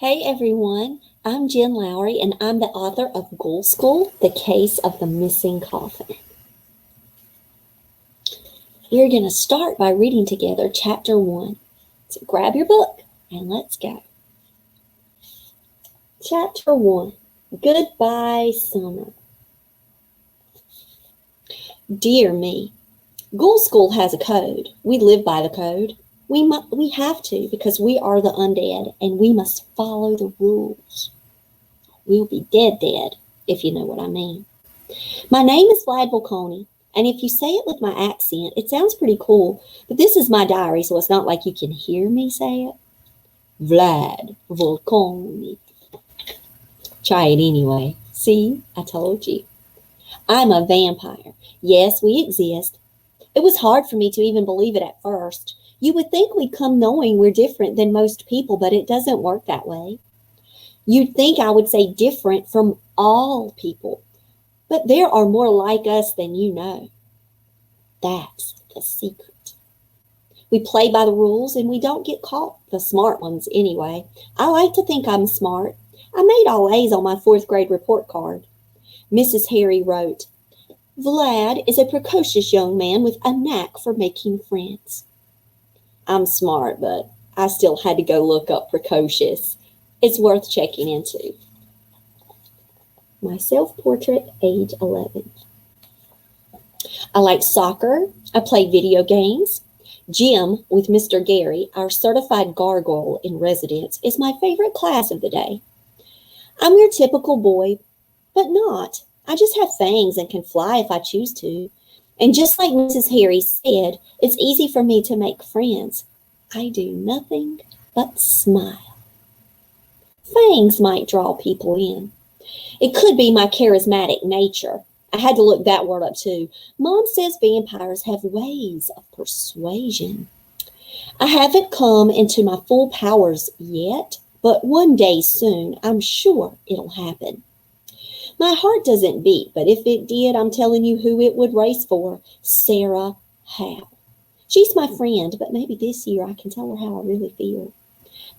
Hey everyone, I'm Jen Lowry and I'm the author of Ghoul School, The Case of the Missing Coffin. We're going to start by reading together Chapter 1. So grab your book and let's go. Chapter 1, Goodbye Summer. Dear me, Ghoul School has a code. We live by the code. We have to because we are the undead and we must follow the rules. We'll be dead, if you know what I mean. My name is Vlad Volconi, and if you say it with my accent, it sounds pretty cool, but this is my diary, so it's not like you can hear me say it. Vlad Volconi. Try it anyway. See, I told you. I'm a vampire. Yes, we exist. It was hard for me to even believe it at first. You would think we'd come knowing we're different than most people, but it doesn't work that way. You'd think I would say different from all people, but there are more like us than you know. That's the secret. We play by the rules and we don't get caught, the smart ones anyway. I like to think I'm smart. I made all A's on my 4th grade report card. Mrs. Harry wrote, Vlad is a precocious young man with a knack for making friends. I'm smart, but I still had to go look up precocious. It's worth checking into. My self-portrait, age 11. I like soccer. I play video games. Gym with Mr. Gary, our certified gargoyle in residence, is my favorite class of the day. I'm your typical boy, but not. I just have fangs and can fly if I choose to. And just like Mrs. Harry said, it's easy for me to make friends. I do nothing but smile. Fangs might draw people in. It could be my charismatic nature. I had to look that word up too. Mom says vampires have ways of persuasion. I haven't come into my full powers yet, but one day soon, I'm sure it'll happen. My heart doesn't beat, but if it did, I'm telling you who it would race for. Sarah Howe. She's my friend, but maybe this year I can tell her how I really feel.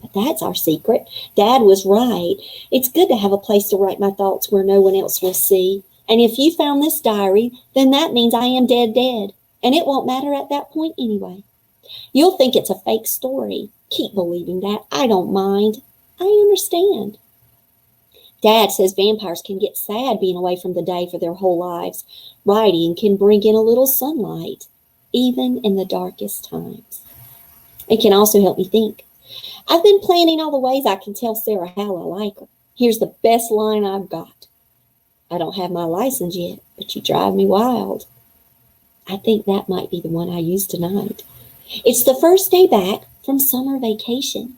But that's our secret. Dad was right. It's good to have a place to write my thoughts where no one else will see. And if you found this diary, then that means I am dead. And it won't matter at that point anyway. You'll think it's a fake story. Keep believing that. I don't mind. I understand. Dad says vampires can get sad being away from the day for their whole lives. Writing can bring in a little sunlight, even in the darkest times. It can also help me think. I've been planning all the ways I can tell Sarah how I like her. Here's the best line I've got. I don't have my license yet, but you drive me wild. I think that might be the one I use tonight. It's the first day back from summer vacation.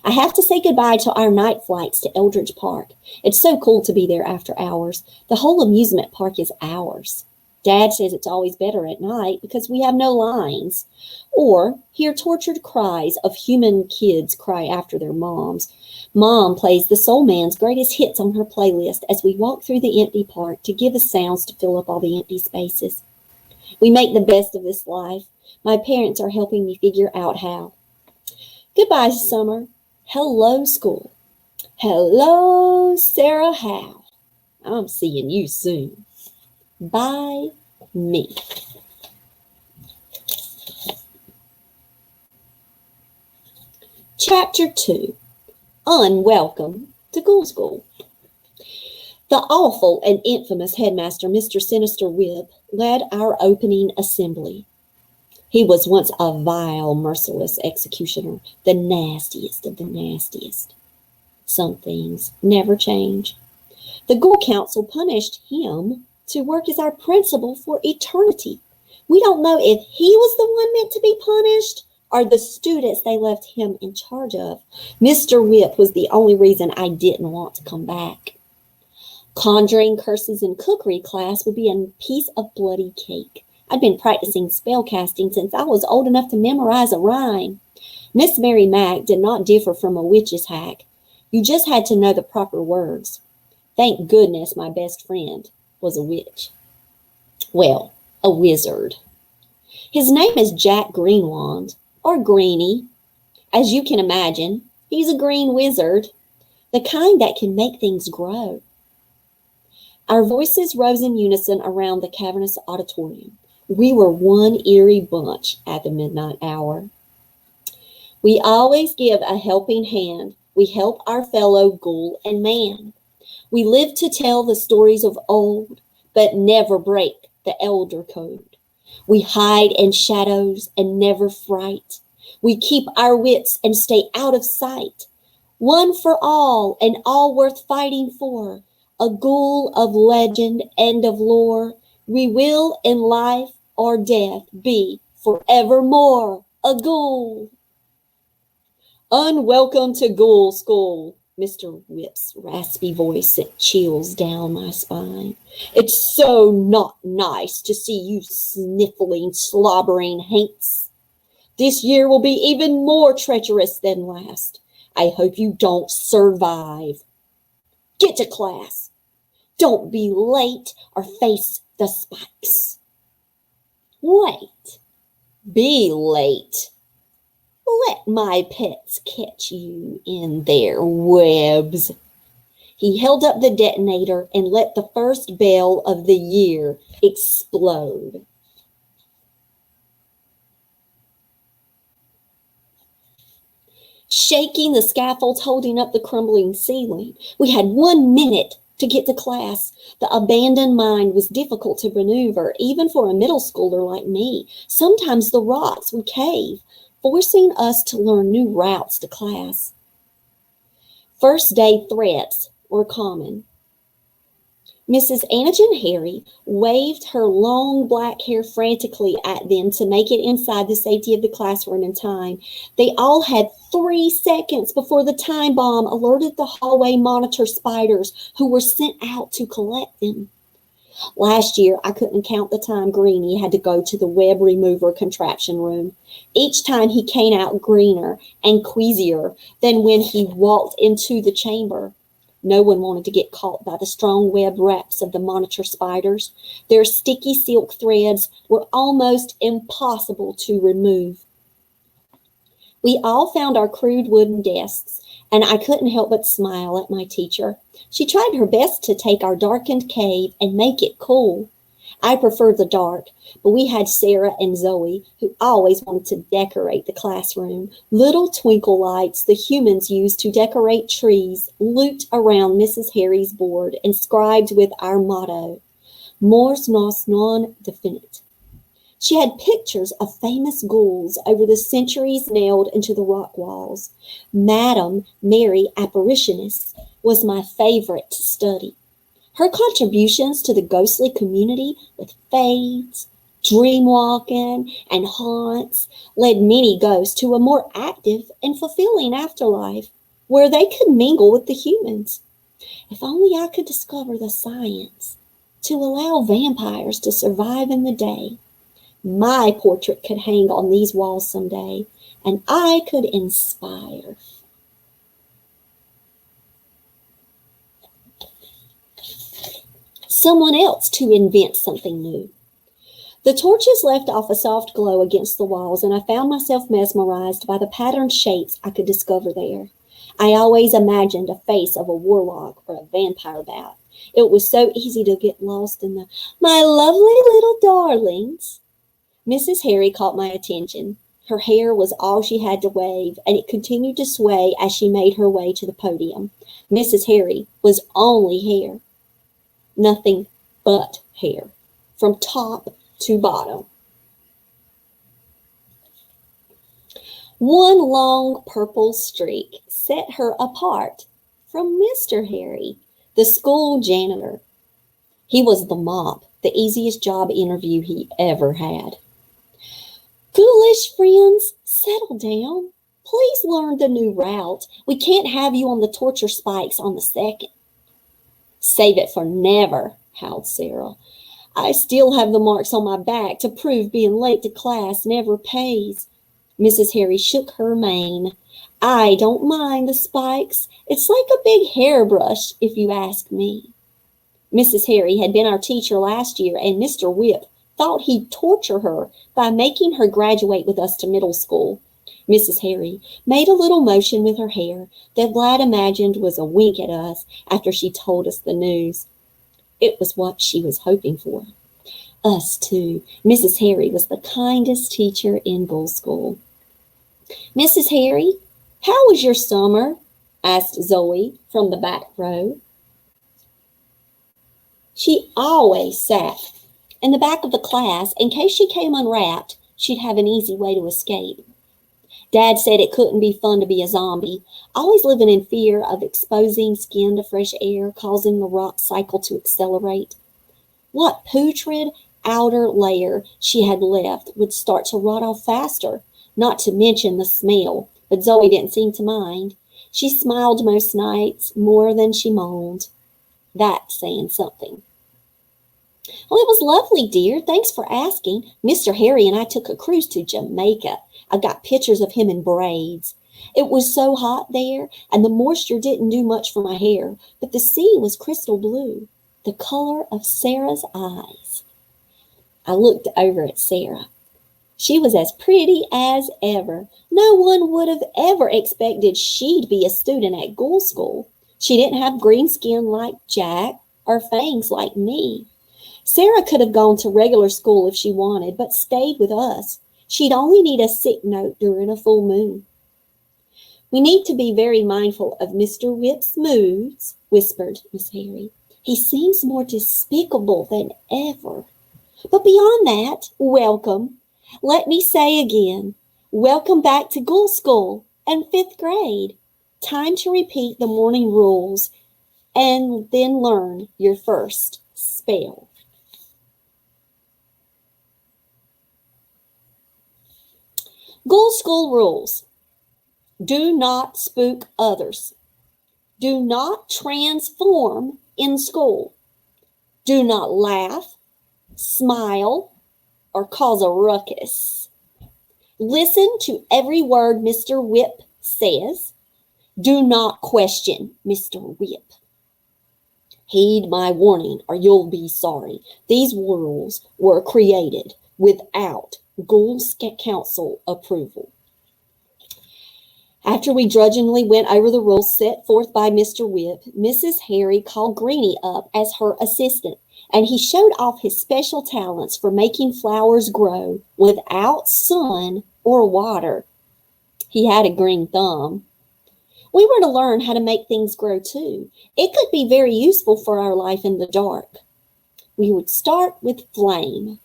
I have to say goodbye to our night flights to Eldridge Park. It's so cool to be there after hours. The whole amusement park is ours. Dad says it's always better at night because we have no lines. Or hear tortured cries of human kids cry after their moms. Mom plays the Soul Man's greatest hits on her playlist as we walk through the empty park to give us sounds to fill up all the empty spaces. We make the best of this life. My parents are helping me figure out how. Goodbye, summer. Hello, school. Hello, Sarah Howe. I'm seeing you soon. Bye, me. Chapter 2, Unwelcome to Ghoul School. The awful and infamous headmaster, Mr. Sinister Whip, led our opening assembly. He was once a vile, merciless executioner, the nastiest of the nastiest. Some things never change. The Ghoul Council punished him to work as our principal for eternity. We don't know if he was the one meant to be punished or the students they left him in charge of. Mr. Whip was the only reason I didn't want to come back. Conjuring, curses, and cookery class would be a piece of bloody cake. I'd been practicing spellcasting since I was old enough to memorize a rhyme. Miss Mary Mack did not differ from a witch's hack. You just had to know the proper words. Thank goodness my best friend was a witch. Well, a wizard. His name is Jack Greenwand, or Greenie. As you can imagine, he's a green wizard. the kind that can make things grow. Our voices rose in unison around the cavernous auditorium. We were one eerie bunch at the midnight hour. We always give a helping hand. We help our fellow ghoul and man. We live to tell the stories of old, but never break the elder code. We hide in shadows and never fright. We keep our wits and stay out of sight. One for all and all worth fighting for. A ghoul of legend and of lore. We will in life or death be forevermore a ghoul. Unwelcome to Ghoul School. Mr. Whip's raspy voice sent chills down my spine. It's so not nice to see you sniffling, slobbering haints. This year will be even more treacherous than last. I hope you don't survive. Get to class. Don't be late or face the spikes. Wait. Be late. Let my pets catch you in their webs. He held up the detonator and let the first bell of the year explode. Shaking the scaffolds holding up the crumbling ceiling, we had 1 minute to get to class. The abandoned mind was difficult to maneuver, even for a middle schooler like me. Sometimes the rocks would cave, forcing us to learn new routes to class. First day threats were common. Mrs. Anagen Harry waved her long black hair frantically at them to make it inside the safety of the classroom in time. They all had 3 seconds before the time bomb alerted the hallway monitor spiders who were sent out to collect them. Last year, I couldn't count the time Greenie had to go to the web remover contraption room. Each time he came out greener and queasier than when he walked into the chamber. No one wanted to get caught by the strong web wraps of the monitor spiders. Their sticky silk threads were almost impossible to remove. We all found our crude wooden desks, and I couldn't help but smile at my teacher. She tried her best to take our darkened cave and make it cool. I preferred the dark, but we had Sarah and Zoe, who always wanted to decorate the classroom. Little twinkle lights the humans used to decorate trees looped around Mrs. Harry's board, inscribed with our motto, Mors nos non definit. She had pictures of famous ghouls over the centuries nailed into the rock walls. Madame Mary Apparitionist was my favorite to study. Her contributions to the ghostly community with fades, dreamwalking, and haunts led many ghosts to a more active and fulfilling afterlife where they could mingle with the humans. If only I could discover the science to allow vampires to survive in the day. My portrait could hang on these walls someday, and I could inspire. Someone else to invent something new. The torches left off a soft glow against the walls, and I found myself mesmerized by the patterned shapes I could discover there. I always imagined a face of a warlock or a vampire bat. It was so easy to get lost in the, my lovely little darlings. Mrs. Harry caught my attention. Her hair was all she had to wave, and it continued to sway as she made her way to the podium. Mrs. Harry was only hair. Nothing but hair, from top to bottom. One long purple streak set her apart from Mr. Harry, the school janitor. He was the mop, the easiest job interview he ever had. Ghoulish friends, settle down. Please learn the new route. We can't have you on the torture spikes on the second. Save it for never, howled Sarah. I still have the marks on my back to prove being late to class never pays. Mrs. Harry shook her mane. I don't mind the spikes. It's like a big hairbrush, if you ask me. Mrs. Harry had been our teacher last year, and Mr. Whip thought he'd torture her by making her graduate with us to middle school. Mrs. Harry made a little motion with her hair that Vlad imagined was a wink at us after she told us the news. It was what she was hoping for. Us, too. Mrs. Harry was the kindest teacher in Ghoul School. Mrs. Harry, how was your summer? Asked Zoe from the back row. She always sat in the back of the class. In case she came unwrapped, she'd have an easy way to escape. Dad said it couldn't be fun to be a zombie, always living in fear of exposing skin to fresh air, causing the rot cycle to accelerate. What putrid outer layer she had left would start to rot off faster, not to mention the smell, but Zoe didn't seem to mind. She smiled most nights more than she moaned. That's saying something. Well, it was lovely, dear. Thanks for asking. Mr. Harry and I took a cruise to Jamaica. I got pictures of him in braids. It was so hot there, and the moisture didn't do much for my hair, but the sea was crystal blue, the color of Sarah's eyes. I looked over at Sarah. She was as pretty as ever. No one would have ever expected she'd be a student at Ghoul School. She didn't have green skin like Jack or fangs like me. Sarah could have gone to regular school if she wanted, but stayed with us. She'd only need a sick note during a full moon. We need to be very mindful of Mr. Whip's moods, whispered Miss Harry. He seems more despicable than ever. But beyond that, welcome. Let me say again, welcome back to Ghoul School and 5th grade. Time to repeat the morning rules and then learn your first spell. Ghoul School rules. Do not spook others. Do not transform in school. Do not laugh, smile, or cause a ruckus. Listen to every word Mr. Whip says. Do not question Mr. Whip. Heed my warning or you'll be sorry. These rules were created without Ghoul Council approval. After we drudgingly went over the rules set forth by Mr. Whip, Mrs. Harry called Greenie up as her assistant, and he showed off his special talents for making flowers grow without sun or water. He had a green thumb. We were to learn how to make things grow too. It could be very useful for our life in the dark. We would start with flame.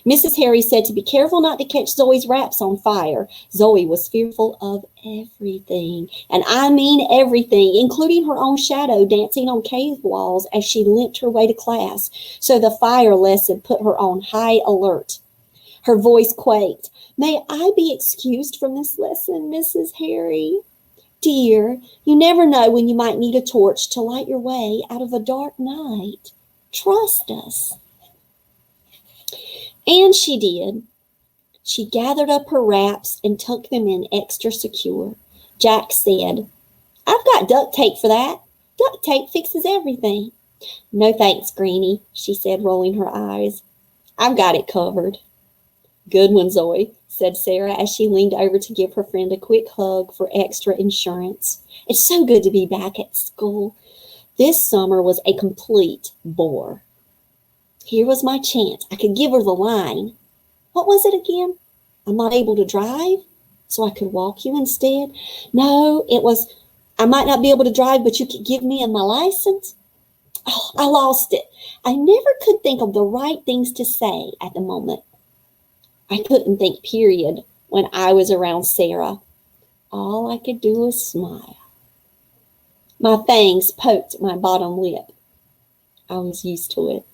Mrs. Harry said to be careful not to catch Zoe's wraps on fire. Zoe was fearful of everything, and I mean everything, including her own shadow dancing on cave walls as she limped her way to class, so the fire lesson put her on high alert. Her voice quaked. May I be excused from this lesson, Mrs. Harry? Dear, you never know when you might need a torch to light your way out of a dark night. Trust us. And she did. She gathered up her wraps and tucked them in extra secure. Jack said, I've got duct tape for that. Duct tape fixes everything. No thanks, Greenie, she said, rolling her eyes. I've got it covered. Good one, Zoe, said Sarah as she leaned over to give her friend a quick hug for extra insurance. It's so good to be back at school. This summer was a complete bore. Here was my chance. I could give her the line. What was it again? I'm not able to drive, so I could walk you instead? No, it was, I might not be able to drive, but you could give me my license? Oh, I lost it. I never could think of the right things to say at the moment. I couldn't think, period, when I was around Sarah. All I could do was smile. My fangs poked my bottom lip. I was used to it.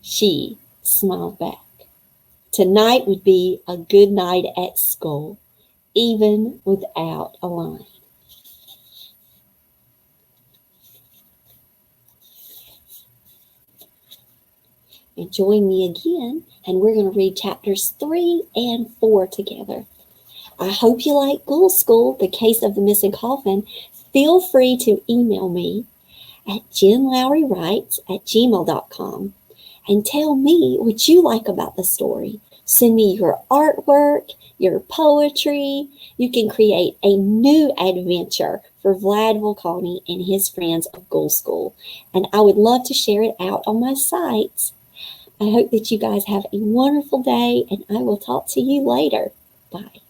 She smiled back. Tonight would be a good night at school, even without a line. And join me again, and we're going to read chapters 3 and 4 together. I hope you like Ghoul School, the case of the missing coffin. Feel free to email me at jenlowrywrites@gmail.com and tell me what you like about the story. Send me your artwork, your poetry. You can create a new adventure for Vlad Volcani and his friends of Ghoul School. And I would love to share it out on my sites. I hope that you guys have a wonderful day, and I will talk to you later. Bye.